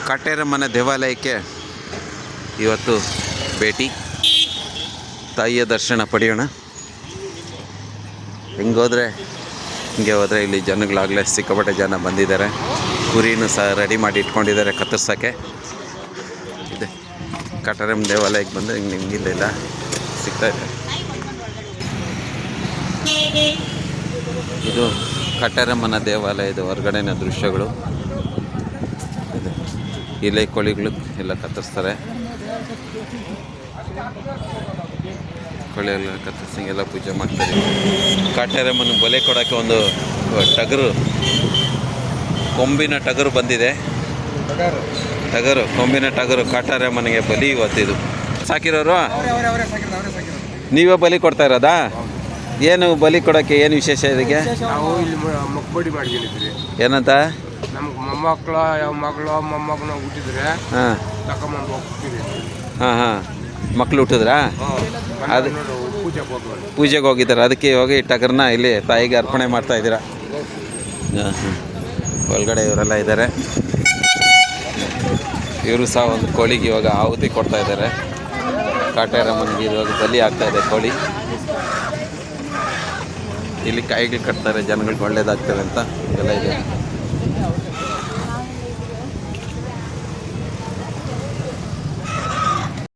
ಕಾಟೇರಮ್ಮನ ದೇವಾಲಯಕ್ಕೆ ಇವತ್ತು ಭೇಟಿ, ತಾಯಿಯ ದರ್ಶನ ಪಡೆಯೋಣ. ಹಿಂಗೆ ಹೋದರೆ ಇಲ್ಲಿ ಜನಗಳಾಗಲೇ ಸಿಕ್ಕಾಪಟ್ಟೆ ಜನ ಬಂದಿದ್ದಾರೆ. ಕುರಿನೂ ಸಹ ರೆಡಿ ಮಾಡಿ ಇಟ್ಕೊಂಡಿದ್ದಾರೆ ಕತ್ತರಿಸೋಕ್ಕೆ. ಇದೆ ಕಾಟೇರಮ್ಮ ದೇವಾಲಯಕ್ಕೆ ಬಂದರೆ ಹಿಂಗೆ ಇಲ್ಲೆಲ್ಲ ಸಿಗ್ತಾಯಿದೆ. ಇದು ಕಾಟೇರಮ್ಮನ ದೇವಾಲಯದ ಹೊರಗಡೆನ ದೃಶ್ಯಗಳು. ಇಲೆ ಕೋಳಿಗಳು ಎಲ್ಲ ಕತ್ತರಿಸ್ತಾರೆ. ಕೋಳಿ ಎಲ್ಲ ಕತ್ತರಿಸಿ ಎಲ್ಲ ಪೂಜೆ ಮಾಡ್ತಾರೆ. ಕಾಟೇರಮ್ಮನ ಬಲೆ ಕೊಡೋಕ್ಕೆ ಒಂದು ಟಗರು, ಕೊಂಬಿನ ಟಗರು ಬಂದಿದೆ. ಕೊಂಬಿನ ಟಗರು ಕಾಟೇರಮ್ಮನಿಗೆ ಬಲಿ ಇವತ್ತಿದು. ಸಾಕಿರೋರು ನೀವೇ ಬಲಿ ಕೊಡ್ತಾ ಇರೋದಾ? ಏನು ಬಲಿ ಕೊಡೋಕ್ಕೆ ಏನು ವಿಶೇಷ ಇದಕ್ಕೆ? ನಾವು ಇಲ್ಲಿ ಮಕ್ಕಬಡಿ ಮಾಡ್ಕೊಂಡಿದ್ರಿ. ಏನಂತ? ನಮ್ಗೆ ಮೊಮ್ಮಕ್ಕಳು ಮೊಮ್ಮಕ್ಕಳು ಹುಟ್ಟಿದ್ರೆ ತಗೊಂಬಂದು ಹೋಗ್ತೀವಿ. ಮಕ್ಳು ಹುಟ್ಟಿದ್ರಾ? ಅದು ಪೂಜೆಗೆ ಹೋಗಿದ್ದಾರೆ. ಅದಕ್ಕೆ ಹೋಗಿ ಟಗರ್ನ ಇಲ್ಲಿ ತಾಯಿಗೆ ಅರ್ಪಣೆ ಮಾಡ್ತಾ ಇದ್ದೀರಾ? ಒಳಗಡೆ ಇವರೆಲ್ಲ ಇದ್ದಾರೆ. ಇವರು ಸಹ ಒಂದು ಕೋಳಿಗೆ ಇವಾಗ ಆಹುತಿ ಕೊಡ್ತಾ ಇದ್ದಾರೆ. ಕಾಟೇರಮ್ಮನಿಗೆ ಇವಾಗ ಬಲಿ ಆಗ್ತಾ ಇದೆ ಕೋಳಿ. ಇಲ್ಲಿ ಕಾಯಿಗಳು ಕಟ್ತಾರೆ, ಜನಗಳಿಗೆ ಒಳ್ಳೇದಾಗ್ತವೆ ಅಂತ ಎಲ್ಲ ಇದೆ.